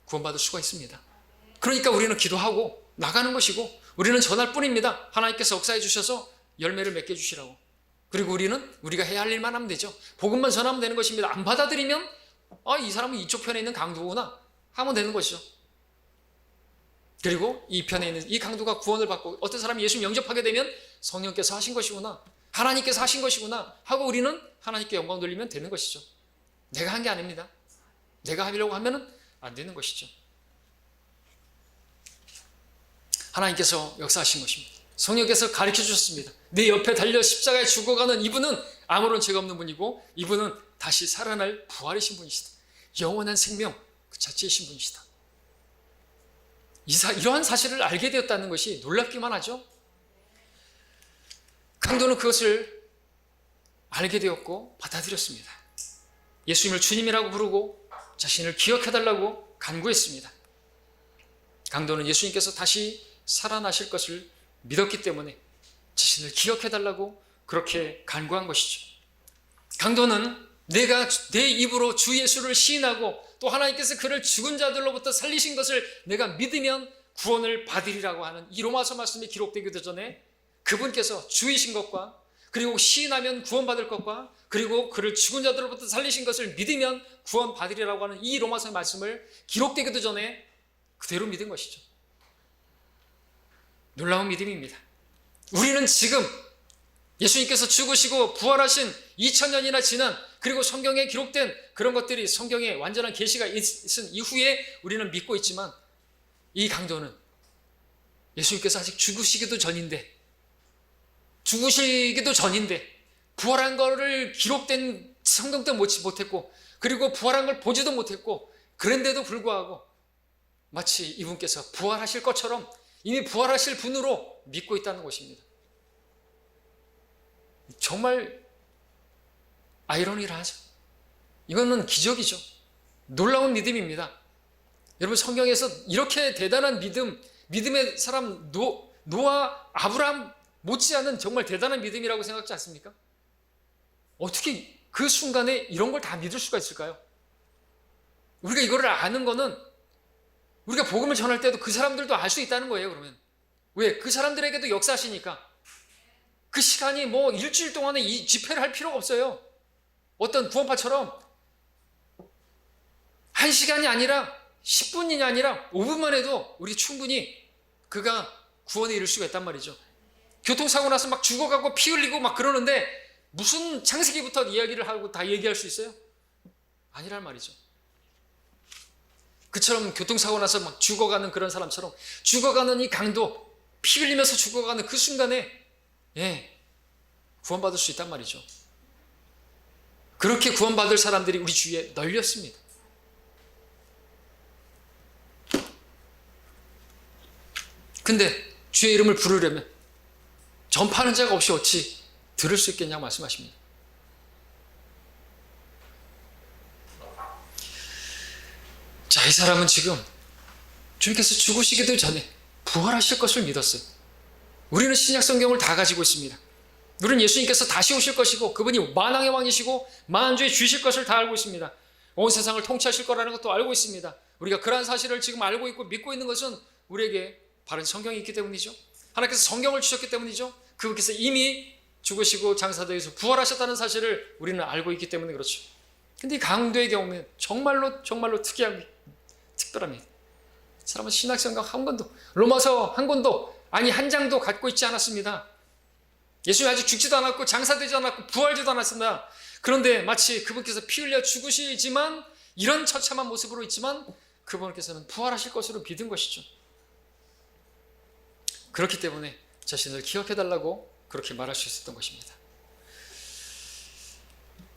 구원받을 수가 있습니다. 그러니까 우리는 기도하고 나가는 것이고 우리는 전할 뿐입니다. 하나님께서 역사해 주셔서 열매를 맺게 해주시라고. 그리고 우리가 해야 할 일만 하면 되죠. 복음만 전하면 되는 것입니다. 안 받아들이면 이 사람은 이쪽 편에 있는 강도구나 하면 되는 것이죠. 그리고 이 편에 있는 이 강도가 구원을 받고 어떤 사람이 예수님 영접하게 되면 성령께서 하신 것이구나, 하나님께서 하신 것이구나 하고 우리는 하나님께 영광 돌리면 되는 것이죠. 내가 한 게 아닙니다. 내가 하려고 하면 안 되는 것이죠. 하나님께서 역사하신 것입니다. 성령께서 가르쳐 주셨습니다. 내 옆에 달려 십자가에 죽어가는 이분은 아무런 죄가 없는 분이고 이분은 다시 살아날 부활이신 분이시다. 영원한 생명 그 자체이신 분이시다. 이러한 사실을 알게 되었다는 것이 놀랍기만 하죠. 강도는 그것을 알게 되었고 받아들였습니다. 예수님을 주님이라고 부르고 자신을 기억해달라고 간구했습니다. 강도는 예수님께서 다시 살아나실 것을 믿었기 때문에 자신을 기억해달라고 그렇게 간구한 것이죠. 강도는 내가 내 입으로 주 예수를 시인하고 또 하나님께서 그를 죽은 자들로부터 살리신 것을 내가 믿으면 구원을 받으리라고 하는 이 로마서 말씀이 기록되기도 전에 그분께서 주이신 것과 그리고 시인하면 구원받을 것과 그리고 그를 죽은 자들로부터 살리신 것을 믿으면 구원받으리라고 하는 이 로마서 말씀을 기록되기도 전에 그대로 믿은 것이죠. 놀라운 믿음입니다. 우리는 지금 예수님께서 죽으시고 부활하신 2000년이나 지난 그리고 성경에 기록된 그런 것들이 성경에 완전한 계시가 있은 이후에 우리는 믿고 있지만 이 강도는 예수님께서 아직 죽으시기도 전인데 부활한 거를 기록된 성경도 못했고 그리고 부활한 걸 보지도 못했고 그런데도 불구하고 마치 이분께서 부활하실 것처럼 이미 부활하실 분으로 믿고 있다는 것입니다. 정말 아이러니를 하죠. 이거는 기적이죠. 놀라운 믿음입니다. 여러분, 성경에서 이렇게 대단한 믿음의 사람 노아, 아브라함 못지않은 정말 대단한 믿음이라고 생각지 않습니까? 어떻게 그 순간에 이런 걸 다 믿을 수가 있을까요? 우리가 이거를 아는 거는 우리가 복음을 전할 때도 그 사람들도 알 수 있다는 거예요. 그러면 왜? 그 사람들에게도 역사하시니까. 그 시간이 뭐 일주일 동안에 이 집회를 할 필요가 없어요. 어떤 구원파처럼 1시간이 아니라 10분이 아니라 5분만 해도 우리 충분히 그가 구원에 이를 수가 있단 말이죠. 교통사고 나서 막 죽어가고 피 흘리고 막 그러는데 무슨 창세기부터 이야기를 하고 다 얘기할 수 있어요? 아니란 말이죠. 그처럼 교통사고 나서 막 죽어가는 그런 사람처럼 죽어가는 이 강도, 피 흘리면서 죽어가는 그 순간에 구원받을 수 있단 말이죠. 그렇게 구원받을 사람들이 우리 주위에 널렸습니다. 근데 주의 이름을 부르려면 전파하는 자가 없이 어찌 들을 수 있겠냐고 말씀하십니다. 자, 이 사람은 지금 주님께서 죽으시기도 전에 부활하실 것을 믿었어요. 우리는 신약 성경을 다 가지고 있습니다. 우리는 예수님께서 다시 오실 것이고 그분이 만왕의 왕이시고 만주의 주이실 것을 다 알고 있습니다. 온 세상을 통치하실 거라는 것도 알고 있습니다. 우리가 그러한 사실을 지금 알고 있고 믿고 있는 것은 우리에게 바른 성경이 있기 때문이죠. 하나님께서 성경을 주셨기 때문이죠. 그분께서 이미 죽으시고 장사되어서 부활하셨다는 사실을 우리는 알고 있기 때문에 그렇죠. 근데 이 강도의 경우는 정말로 특별합니다. 이 사람은 신약 성경 한 권도, 로마서 한 권도, 아니 한 장도 갖고 있지 않았습니다. 예수님이 아직 죽지도 않았고 장사되지 않았고 부활지도 않았습니다. 그런데 마치 그분께서 피 흘려 죽으시지만 이런 처참한 모습으로 있지만 그분께서는 부활하실 것으로 믿은 것이죠. 그렇기 때문에 자신을 기억해달라고 그렇게 말할 수 있었던 것입니다.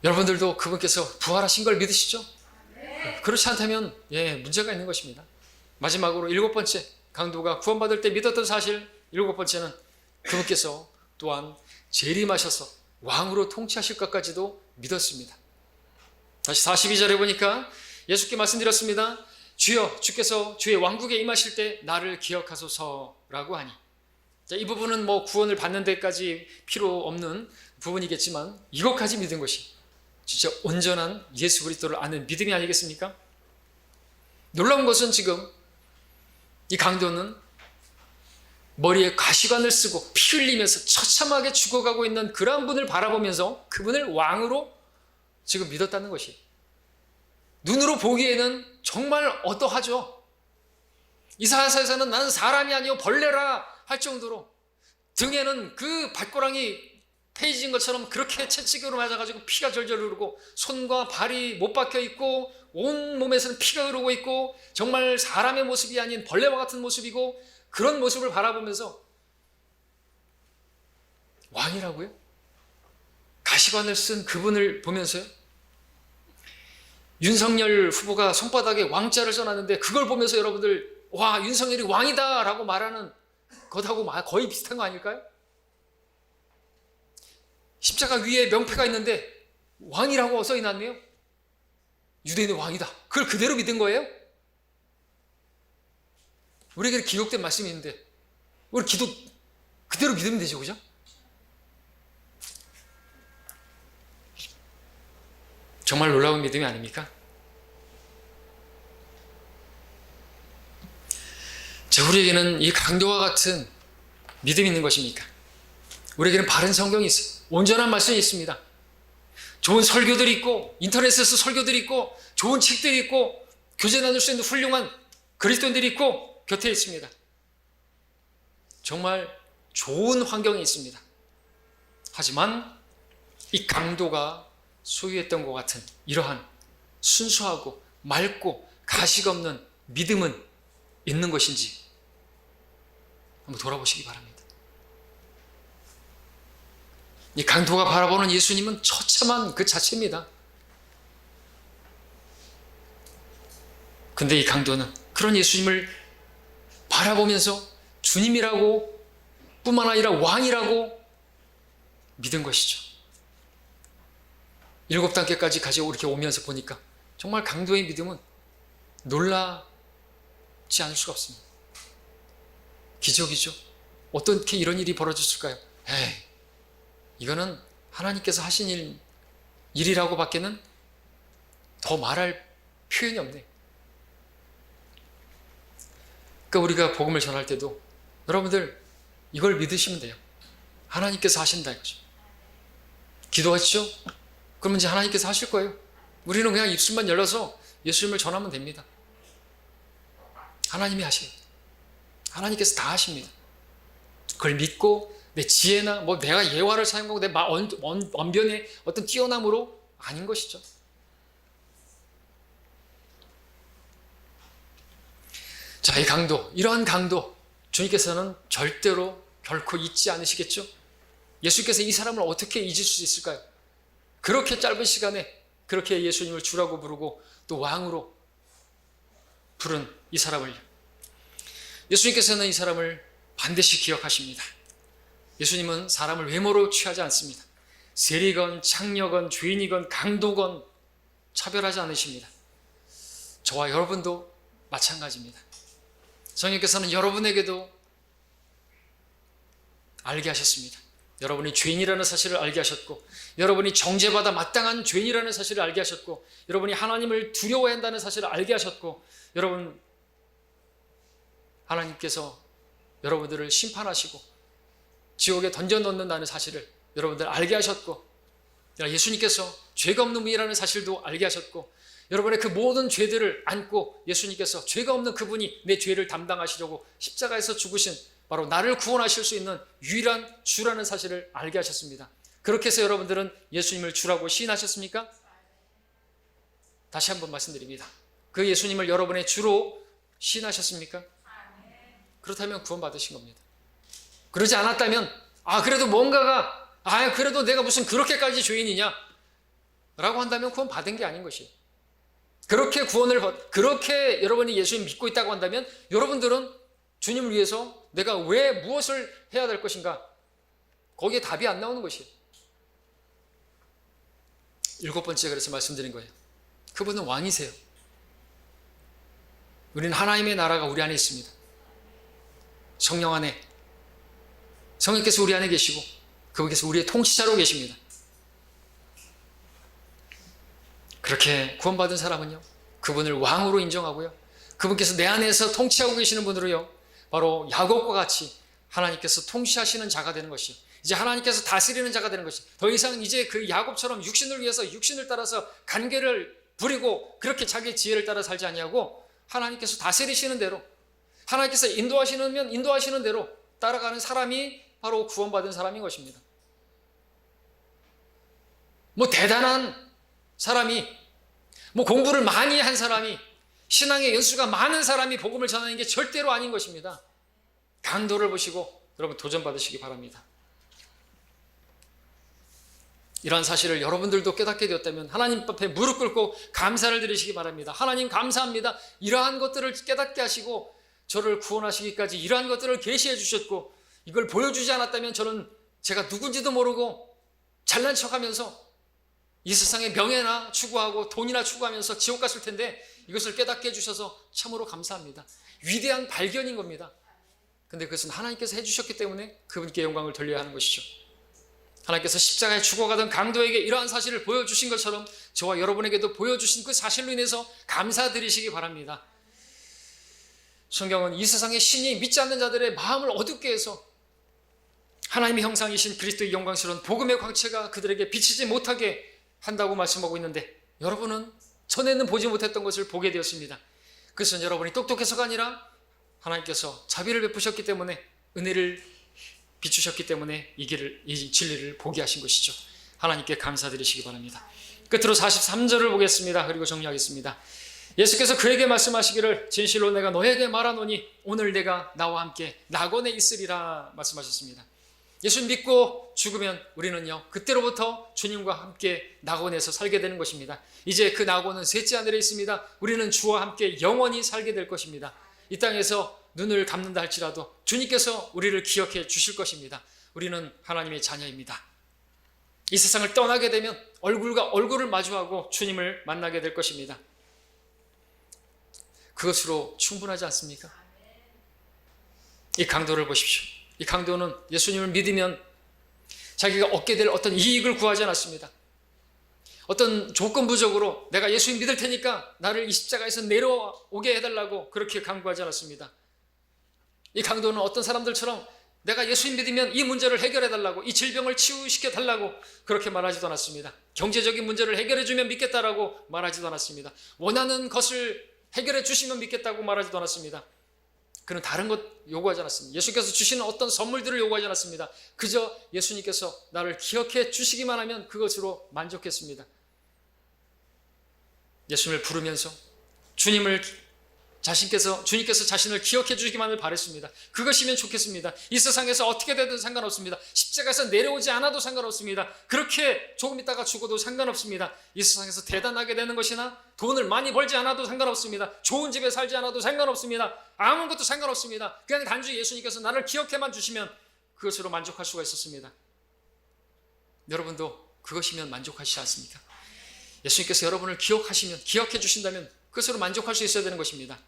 여러분들도 그분께서 부활하신 걸 믿으시죠? 그렇지 않다면 문제가 있는 것입니다. 마지막으로 7번째, 강도가 구원받을 때 믿었던 사실 7번째는 그분께서 또한 재림하셔서 왕으로 통치하실 것까지도 믿었습니다. 다시 42절에 보니까 예수께 말씀드렸습니다. 주여, 주께서 주의 왕국에 임하실 때 나를 기억하소서라고 하니. 자, 이 부분은 뭐 구원을 받는 데까지 필요 없는 부분이겠지만 이것까지 믿은 것이 진짜 온전한 예수 그리스도를 아는 믿음이 아니겠습니까? 놀라운 것은 지금 이 강도는 머리에 가시관을 쓰고 피 흘리면서 처참하게 죽어가고 있는 그러한 분을 바라보면서 그분을 왕으로 지금 믿었다는 것이, 눈으로 보기에는 정말 어떠하죠? 이사야서에서는 나는 사람이 아니요 벌레라 할 정도로 등에는 그 발꼬랑이 페이지인 것처럼 그렇게 채찍으로 맞아가지고 피가 절절 흐르고 손과 발이 못 박혀 있고 온 몸에서는 피가 흐르고 있고 정말 사람의 모습이 아닌 벌레와 같은 모습이고, 그런 모습을 바라보면서 왕이라고요? 가시관을 쓴 그분을 보면서요? 윤석열 후보가 손바닥에 왕자를 써놨는데 그걸 보면서 여러분들 와, 윤석열이 왕이다 라고 말하는 것하고 거의 비슷한 거 아닐까요? 십자가 위에 명패가 있는데 왕이라고 써있났네요. 유대인의 왕이다. 그걸 그대로 믿은 거예요? 우리에게 기록된 말씀이 있는데 우리 기도 그대로 믿으면 되죠, 그죠? 정말 놀라운 믿음이 아닙니까? 자, 우리에게는 이 강도와 같은 믿음이 있는 것입니까? 우리에게는 바른 성경이 있어요. 온전한 말씀이 있습니다. 좋은 설교들이 있고 인터넷에서 설교들이 있고 좋은 책들이 있고 교제 나눌 수 있는 훌륭한 그리스도인들이 있고 곁에 있습니다. 정말 좋은 환경이 있습니다. 하지만 이 강도가 소유했던 것 같은 이러한 순수하고 맑고 가식 없는 믿음은 있는 것인지 한번 돌아보시기 바랍니다. 이 강도가 바라보는 예수님은 처참한 그 자체입니다. 근데 이 강도는 그런 예수님을 바라보면서 주님이라고 뿐만 아니라 왕이라고 믿은 것이죠. 7단계까지 가지고 이렇게 오면서 보니까 정말 강도의 믿음은 놀라지 않을 수가 없습니다. 기적이죠. 어떻게 이런 일이 벌어졌을까요? 이거는 하나님께서 하신 일이라고 밖에는 더 말할 표현이 없네. 그러니까 우리가 복음을 전할 때도 여러분들 이걸 믿으시면 돼요. 하나님께서 하신다 이거죠. 기도하시죠? 그러면 이제 하나님께서 하실 거예요. 우리는 그냥 입술만 열어서 예수님을 전하면 됩니다. 하나님이 하셔요. 하나님께서 다 하십니다. 그걸 믿고 내 지혜나 내가 예화를 사용하고 내 언변의 어떤 뛰어남으로 아닌 것이죠. 자, 이 강도, 이러한 강도 주님께서는 절대로 결코 잊지 않으시겠죠? 예수께서 이 사람을 어떻게 잊을 수 있을까요? 그렇게 짧은 시간에 그렇게 예수님을 주라고 부르고 또 왕으로 부른 이 사람을요. 예수님께서는 이 사람을 반드시 기억하십니다. 예수님은 사람을 외모로 취하지 않습니다. 세리건 창녀건 죄인이건 강도건 차별하지 않으십니다. 저와 여러분도 마찬가지입니다. 성령께서는 여러분에게도 알게 하셨습니다. 여러분이 죄인이라는 사실을 알게 하셨고, 여러분이 정죄받아 마땅한 죄인이라는 사실을 알게 하셨고, 여러분이 하나님을 두려워해야 한다는 사실을 알게 하셨고, 여러분 하나님께서 여러분들을 심판하시고 지옥에 던져넣는다는 사실을 여러분들 알게 하셨고, 예수님께서 죄가 없는 분이라는 사실도 알게 하셨고, 여러분의 그 모든 죄들을 안고 예수님께서 죄가 없는 그분이 내 죄를 담당하시려고 십자가에서 죽으신 바로 나를 구원하실 수 있는 유일한 주라는 사실을 알게 하셨습니다. 그렇게 해서 여러분들은 예수님을 주라고 시인하셨습니까? 다시 한번 말씀드립니다. 그 예수님을 여러분의 주로 시인하셨습니까? 그렇다면 구원받으신 겁니다. 그러지 않았다면 그래도 뭔가가 그래도 내가 무슨 그렇게까지 죄인이냐 라고 한다면 구원 받은 게 아닌 것이에요. 그렇게 여러분이 예수님 믿고 있다고 한다면 여러분들은 주님을 위해서 내가 왜 무엇을 해야 될 것인가? 거기에 답이 안 나오는 것이에요. 7번째 그래서 말씀드린 거예요. 그분은 왕이세요. 우리는 하나님의 나라가 우리 안에 있습니다. 성령 안에 성령께서 우리 안에 계시고 그분께서 우리의 통치자로 계십니다. 그렇게 구원받은 사람은요, 그분을 왕으로 인정하고요, 그분께서 내 안에서 통치하고 계시는 분으로요, 바로 야곱과 같이 하나님께서 통치하시는 자가 되는 것이, 이제 하나님께서 다스리는 자가 되는 것이, 더 이상 이제 그 야곱처럼 육신을 위해서 육신을 따라서 간계를 부리고 그렇게 자기의 지혜를 따라 살지 아니하고 하나님께서 다스리시는 대로, 하나님께서 인도하시는 대로 따라가는 사람이 바로 구원받은 사람인 것입니다. 대단한 사람이, 공부를 많이 한 사람이, 신앙의 연수가 많은 사람이 복음을 전하는 게 절대로 아닌 것입니다. 강도를 보시고 여러분 도전받으시기 바랍니다. 이러한 사실을 여러분들도 깨닫게 되었다면 하나님 앞에 무릎 꿇고 감사를 드리시기 바랍니다. 하나님 감사합니다. 이러한 것들을 깨닫게 하시고 저를 구원하시기까지 이러한 것들을 계시해 주셨고, 이걸 보여주지 않았다면 저는 제가 누군지도 모르고 잘난 척하면서 이 세상의 명예나 추구하고 돈이나 추구하면서 지옥 갔을 텐데 이것을 깨닫게 해주셔서 참으로 감사합니다. 위대한 발견인 겁니다. 근데 그것은 하나님께서 해주셨기 때문에 그분께 영광을 돌려야 하는 것이죠. 하나님께서 십자가에 죽어가던 강도에게 이러한 사실을 보여주신 것처럼 저와 여러분에게도 보여주신 그 사실로 인해서 감사드리시기 바랍니다. 성경은 이 세상의 신이 믿지 않는 자들의 마음을 어둡게 해서 하나님의 형상이신 그리스도의 영광스러운 복음의 광채가 그들에게 비치지 못하게 한다고 말씀하고 있는데, 여러분은 전에는 보지 못했던 것을 보게 되었습니다. 그것은 여러분이 똑똑해서가 아니라 하나님께서 자비를 베푸셨기 때문에, 은혜를 비추셨기 때문에 이 진리를 보게 하신 것이죠. 하나님께 감사드리시기 바랍니다. 끝으로 43절을 보겠습니다. 그리고 정리하겠습니다. 예수께서 그에게 말씀하시기를 진실로 내가 너에게 말하노니 오늘 내가 나와 함께 낙원에 있으리라 말씀하셨습니다. 예수 믿고 죽으면 우리는요, 그때로부터 주님과 함께 낙원에서 살게 되는 것입니다. 이제 그 낙원은 셋째 하늘에 있습니다. 우리는 주와 함께 영원히 살게 될 것입니다. 이 땅에서 눈을 감는다 할지라도 주님께서 우리를 기억해 주실 것입니다. 우리는 하나님의 자녀입니다. 이 세상을 떠나게 되면 얼굴과 얼굴을 마주하고 주님을 만나게 될 것입니다. 그것으로 충분하지 않습니까? 이 강도를 보십시오. 이 강도는 예수님을 믿으면 자기가 얻게 될 어떤 이익을 구하지 않았습니다. 어떤 조건부적으로 내가 예수님 믿을 테니까 나를 이 십자가에서 내려오게 해달라고 그렇게 강구하지 않았습니다. 이 강도는 어떤 사람들처럼 내가 예수님 믿으면 이 문제를 해결해달라고, 이 질병을 치유시켜달라고 그렇게 말하지도 않았습니다. 경제적인 문제를 해결해주면 믿겠다라고 말하지도 않았습니다. 원하는 것을 해결해 주시면 믿겠다고 말하지도 않았습니다. 그는 다른 것 요구하지 않았습니다. 예수께서 주시는 어떤 선물들을 요구하지 않았습니다. 그저 예수님께서 나를 기억해 주시기만 하면 그것으로 만족했습니다. 예수님을 부르면서 주님께서 자신을 기억해 주시기만을 바랬습니다. 그것이면 좋겠습니다. 이 세상에서 어떻게 되든 상관없습니다. 십자가에서 내려오지 않아도 상관없습니다. 그렇게 조금 있다가 죽어도 상관없습니다. 이 세상에서 대단하게 되는 것이나 돈을 많이 벌지 않아도 상관없습니다. 좋은 집에 살지 않아도 상관없습니다. 아무것도 상관없습니다. 그냥 단지 예수님께서 나를 기억해만 주시면 그것으로 만족할 수가 있었습니다. 여러분도 그것이면 만족하시지 않습니까? 예수님께서 여러분을 기억해 주신다면 그것으로 만족할 수 있어야 되는 것입니다.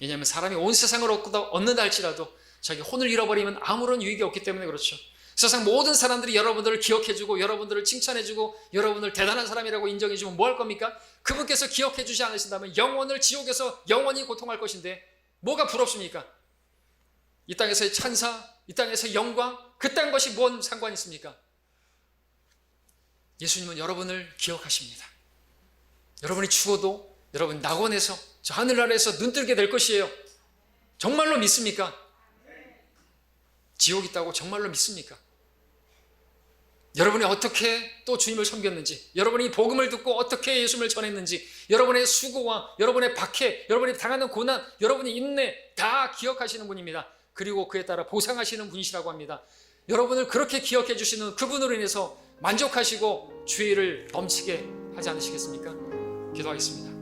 왜냐하면 사람이 온 세상을 얻는다 할지라도 자기 혼을 잃어버리면 아무런 유익이 없기 때문에 그렇죠. 세상 모든 사람들이 여러분들을 기억해주고 여러분들을 칭찬해주고 여러분을 대단한 사람이라고 인정해주면 뭐 할 겁니까? 그분께서 기억해주지 않으신다면 영원을 지옥에서 영원히 고통할 것인데 뭐가 부럽습니까? 이 땅에서의 찬사, 이 땅에서의 영광, 그딴 것이 뭔 상관이 있습니까? 예수님은 여러분을 기억하십니다. 여러분이 죽어도 여러분 낙원에서 저 하늘나라에서 눈뜨게 될 것이에요. 정말로 믿습니까? 지옥 있다고 정말로 믿습니까? 여러분이 어떻게 또 주님을 섬겼는지, 여러분이 복음을 듣고 어떻게 예수님을 전했는지, 여러분의 수고와 여러분의 박해, 여러분이 당하는 고난, 여러분의 인내 다 기억하시는 분입니다. 그리고 그에 따라 보상하시는 분이시라고 합니다. 여러분을 그렇게 기억해 주시는 그분으로 인해서 만족하시고 주의를 넘치게 하지 않으시겠습니까? 기도하겠습니다.